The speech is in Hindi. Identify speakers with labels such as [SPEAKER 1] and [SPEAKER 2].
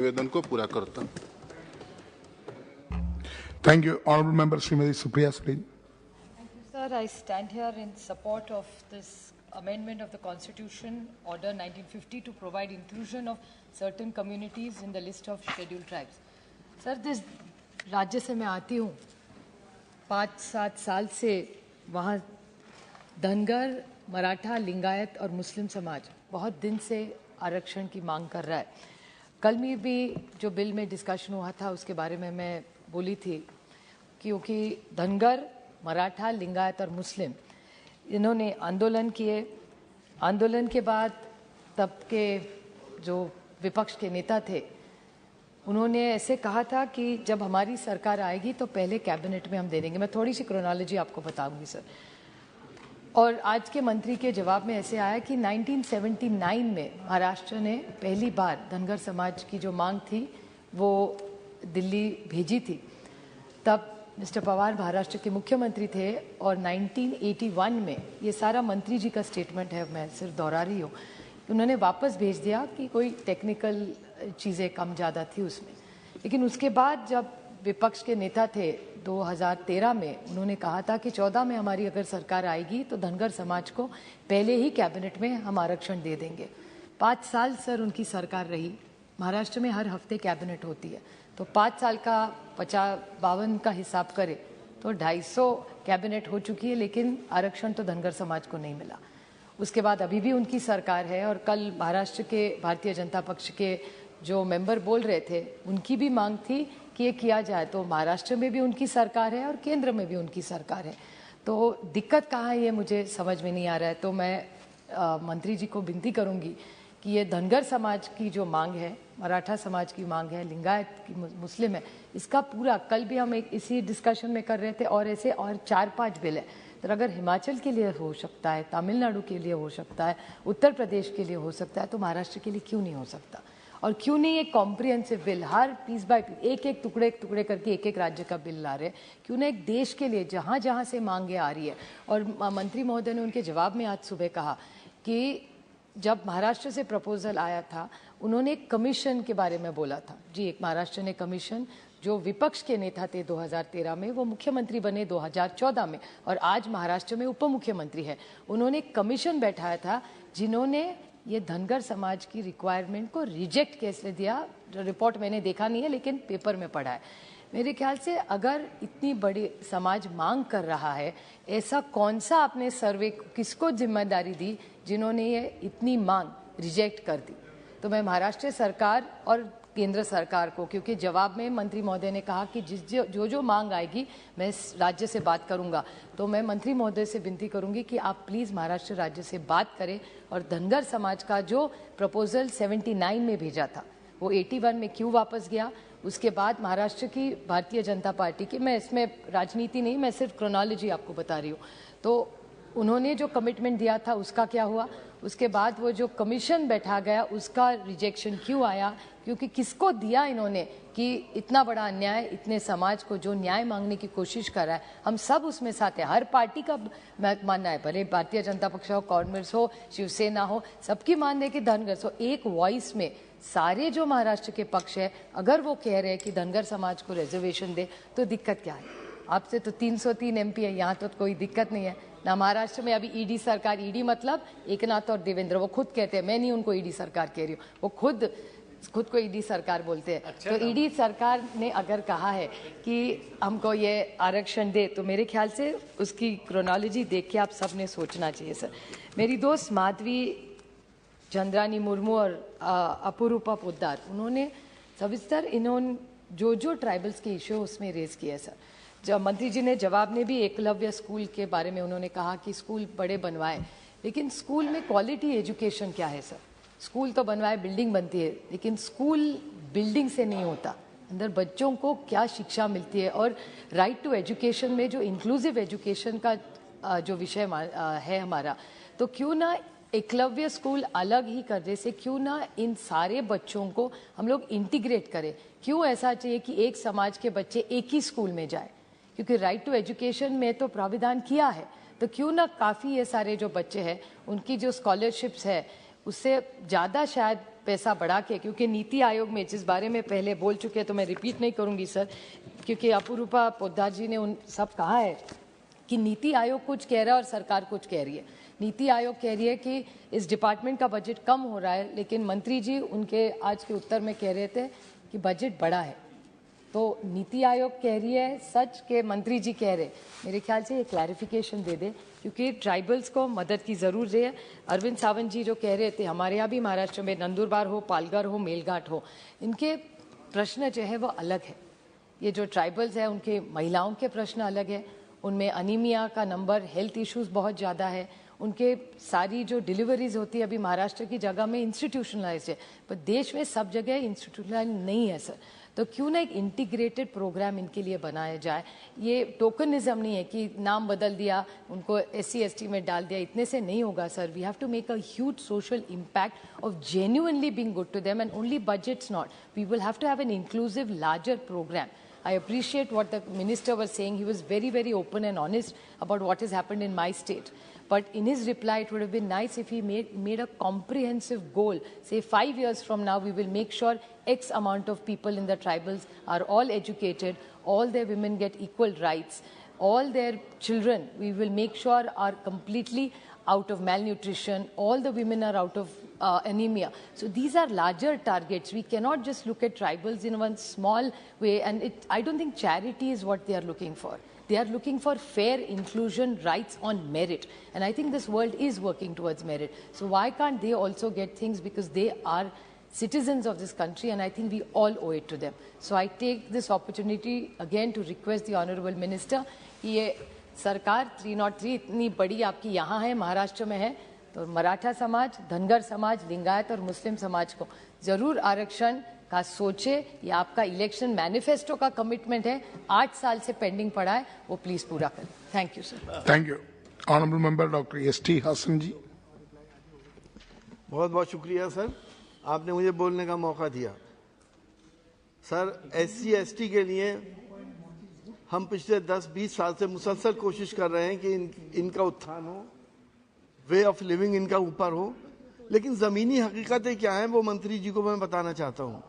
[SPEAKER 1] निवेदन को पूरा करता।
[SPEAKER 2] Thank you. Honorable Member Srimati Supriya Sudin.
[SPEAKER 3] Thank you, sir. I stand here in support of this amendment of the Constitution, Order 1950, to provide inclusion of certain communities in the list of scheduled tribes. Sir, this राज्य से मैं आती हूँ, 5-7 साल से वहाँ धनगर, मराठा, लिंगायत और मुस्लिम समाज बहुत दिन से आरक्षण की मांग कर रहा है। कल में भी जो बिल में डिस्कशन हुआ था उसके बारे में मैं बोली थी, क्योंकि धनगर, मराठा, लिंगायत और मुस्लिम इन्होंने आंदोलन किए। आंदोलन के बाद तब के जो विपक्ष के नेता थे उन्होंने ऐसे कहा था कि जब हमारी सरकार आएगी तो पहले कैबिनेट में हम दे देंगे। मैं थोड़ी सी क्रोनोलॉजी आपको बताऊंगी सर। और आज के मंत्री के जवाब में ऐसे आया कि 1979 में महाराष्ट्र ने पहली बार धनगर समाज की जो मांग थी वो दिल्ली भेजी थी। तब मिस्टर पवार महाराष्ट्र के मुख्यमंत्री थे और 1981 में ये सारा मंत्री जी का स्टेटमेंट है, मैं सिर्फ दोहरा रही हूँ, उन्होंने वापस भेज दिया कि कोई टेक्निकल चीज़ें कम ज़्यादा थी उसमें। लेकिन उसके बाद जब विपक्ष के नेता थे 2013 में, उन्होंने कहा था कि 14 में हमारी अगर सरकार आएगी तो धनगर समाज को पहले ही कैबिनेट में हम आरक्षण दे देंगे। 5 साल सर उनकी सरकार रही। महाराष्ट्र में हर हफ्ते कैबिनेट होती है, तो 5 साल का 52 का हिसाब करें तो 250 कैबिनेट हो चुकी है, लेकिन आरक्षण तो धनगर समाज को नहीं मिला। उसके बाद अभी भी उनकी सरकार है और कल महाराष्ट्र के भारतीय जनता पक्ष के जो मेंबर बोल रहे थे उनकी भी मांग थी कि ये किया जाए। तो महाराष्ट्र में भी उनकी सरकार है और केंद्र में भी उनकी सरकार है, तो दिक्कत कहाँ है ये मुझे समझ में नहीं आ रहा है। तो मैं मंत्री जी को विनती करूँगी कि ये धनगर समाज की जो मांग है, मराठा समाज की मांग है, लिंगायत की, मुस्लिम है, इसका पूरा कल भी हम एक इसी डिस्कशन में कर रहे थे और ऐसे और 4-5 बिल है। तो अगर हिमाचल के लिए हो सकता है, तमिलनाडु के लिए हो सकता है, उत्तर प्रदेश के लिए हो सकता है, तो महाराष्ट्र के लिए क्यों नहीं हो सकता? और क्यों नहीं एक कॉम्प्रिहेंसिव बिल, हर पीस बाय पीस एक टुकड़े करके एक राज्य का बिल ला रहे? क्यों ना एक देश के लिए जहाँ जहाँ से मांगे आ रही है। और मंत्री महोदय ने उनके जवाब में आज सुबह कहा कि जब महाराष्ट्र से प्रपोजल आया था उन्होंने एक कमीशन के बारे में बोला था। जी, एक महाराष्ट्र ने कमीशन, जो विपक्ष के नेता थे 2013 में, वो मुख्यमंत्री बने 2014 में और आज महाराष्ट्र में उप मुख्यमंत्री है। उन्होंने एक कमीशन बैठाया था जिन्होंने ये धनगर समाज की रिक्वायरमेंट को रिजेक्ट कैसे दिया। रिपोर्ट मैंने देखा नहीं है लेकिन पेपर में पढ़ा है। मेरे ख्याल से अगर इतनी बड़ी समाज मांग कर रहा है, ऐसा कौन सा आपने सर्वे, किसको जिम्मेदारी दी जिन्होंने ये इतनी मांग रिजेक्ट कर दी? तो मैं महाराष्ट्र सरकार और केंद्र सरकार को, क्योंकि जवाब में मंत्री महोदय ने कहा कि जो मांग आएगी मैं राज्य से बात करूंगा, तो मैं मंत्री महोदय से विनती करूंगी कि आप प्लीज़ महाराष्ट्र राज्य से बात करें और धनगर समाज का जो प्रपोजल 79 में भेजा था वो 81 में क्यों वापस गया। उसके बाद महाराष्ट्र की भारतीय जनता पार्टी की, मैं इसमें राजनीति नहीं, मैं सिर्फ क्रोनोलॉजी आपको बता रही हूँ, तो उन्होंने जो कमिटमेंट दिया था उसका क्या हुआ? उसके बाद वो जो कमीशन बैठा गया उसका रिजेक्शन क्यों आया? क्योंकि किसको दिया इन्होंने कि इतना बड़ा अन्याय, इतने समाज को जो न्याय मांगने की कोशिश कर रहा है, हम सब उसमें साथ हैं। हर पार्टी का मानना है, भले भारतीय जनता पक्ष हो, कांग्रेस हो, शिवसेना हो, सबकी मानना है कि धनगर सो एक वॉइस में सारे जो महाराष्ट्र के पक्ष है, अगर वो कह रहे हैं कि धनगर समाज को रिजर्वेशन दे तो दिक्कत क्या है? आपसे तो 303 MP है, यहाँ तो कोई दिक्कत नहीं है ना। महाराष्ट्र में अभी ईडी सरकार, ईडी मतलब एकनाथ और देवेंद्र, वो खुद कहते हैं, मैं नहीं उनको ईडी सरकार कह रही हूँ, वो खुद को ईडी सरकार बोलते हैं। अच्छा, तो ईडी सरकार ने अगर कहा है कि हमको ये आरक्षण दे, तो मेरे ख्याल से उसकी क्रोनोलॉजी देख के आप सब ने सोचना चाहिए सर। मेरी दोस्त माधवी चंद्रानी मुर्मू और अपूरूपा पोद्दार, उन्होंने सविस्तर इन्होंने जो ट्राइबल्स के इश्यू उसमें रेज किया है सर। जब मंत्री जी ने जवाब में भी एकलव्य स्कूल के बारे में उन्होंने कहा कि स्कूल बड़े बनवाए, लेकिन स्कूल में क्वालिटी एजुकेशन क्या है सर? स्कूल तो बनवाए, बिल्डिंग बनती है, लेकिन स्कूल बिल्डिंग से नहीं होता, अंदर बच्चों को क्या शिक्षा मिलती है। और राइट टू एजुकेशन में जो इंक्लूसिव एजुकेशन का जो विषय है हमारा, तो क्यों ना एकलव्य स्कूल अलग ही कर दे से, क्यों ना इन सारे बच्चों को हम लोग इंटीग्रेट करें? क्यों ऐसा चाहिए कि एक समाज के बच्चे एक ही स्कूल में जाए? क्योंकि राइट टू एजुकेशन में तो प्राविधान किया है, तो क्यों ना काफ़ी ये सारे जो बच्चे हैं उनकी जो स्कॉलरशिप्स है उससे ज़्यादा शायद पैसा बढ़ा के, क्योंकि नीति आयोग में जिस बारे में पहले बोल चुके हैं तो मैं रिपीट नहीं करूंगी सर, क्योंकि अपूरूपा पोद्दार जी ने उन सब कहा है कि नीति आयोग कुछ कह रहा है और सरकार कुछ कह रही है। नीति आयोग कह रही है कि इस डिपार्टमेंट का बजट कम हो रहा है, लेकिन मंत्री जी उनके आज के उत्तर में कह रहे थे कि बजट बढ़ा है। तो नीति आयोग कह रही है सच के मंत्री जी कह रहे, मेरे ख्याल से ये क्लैरिफिकेशन दे दे, क्योंकि ट्राइबल्स को मदद की ज़रूरत है। अरविंद सावंत जी जो कह रहे थे, हमारे यहाँ भी महाराष्ट्र में नंदुरबार हो, पालघर हो, मेलघाट हो, इनके प्रश्न जो है वो अलग है। ये जो ट्राइबल्स है उनके महिलाओं के प्रश्न अलग है, उनमें अनीमिया का नंबर, हेल्थ इश्यूज़ बहुत ज़्यादा है, उनके सारी जो डिलीवरीज होती है अभी महाराष्ट्र की जगह में इंस्टीट्यूशनलाइज है, पर देश में सब जगह इंस्टीट्यूशनलाइज नहीं है सर। तो क्यों ना एक इंटीग्रेटेड प्रोग्राम इनके लिए बनाया जाए। ये टोकनिज्म नहीं है कि नाम बदल दिया, उनको SC ST में डाल दिया, इतने से नहीं होगा sir. We have to make a huge social impact of genuinely being good to them, and only budgets not, we will have to have an inclusive larger programme. I appreciate what the minister was saying. He was very, very open and honest about what has happened in my state. But in his reply, it would have been nice if he made a comprehensive goal. Say 5 years from now, we will make sure X amount of people in the tribals are all educated, all their women get equal rights, all their children, we will make sure are completely out of malnutrition, all the women are out of anemia. So these are larger targets. We cannot just look at tribals in one small way, and I don't think charity is what they are looking for. They are looking for fair inclusion, rights on merit, and I think this world is working towards merit. So why can't they also get things, because they are citizens of this country, and I think we all owe it to them. So I take this opportunity again to request the Honourable Minister, ये सरकार 303 इतनी बड़ी आपकी यहाँ है, महाराष्ट्र में है, तो मराठा समाज, धनगर समाज, लिंगायत और मुस्लिम समाज को जरूर आरक्षण का सोचे। ये आपका इलेक्शन मैनिफेस्टो का कमिटमेंट है, 8 साल से पेंडिंग पड़ा है, वो प्लीज पूरा करें। Thank you sir.
[SPEAKER 2] Thank you. Honourable member doctor ST Hasan ji.
[SPEAKER 1] बहुत बहुत शुक्रिया सर, आपने मुझे बोलने का मौका दिया। सर, SC ST के लिए हम पिछले 10-20 साल से मुसलसल कोशिश कर रहे हैं कि इनका उत्थान हो, वे ऑफ लिविंग इनका ऊपर हो, लेकिन ज़मीनी हकीकतें क्या हैं वो मंत्री जी को मैं बताना चाहता हूँ।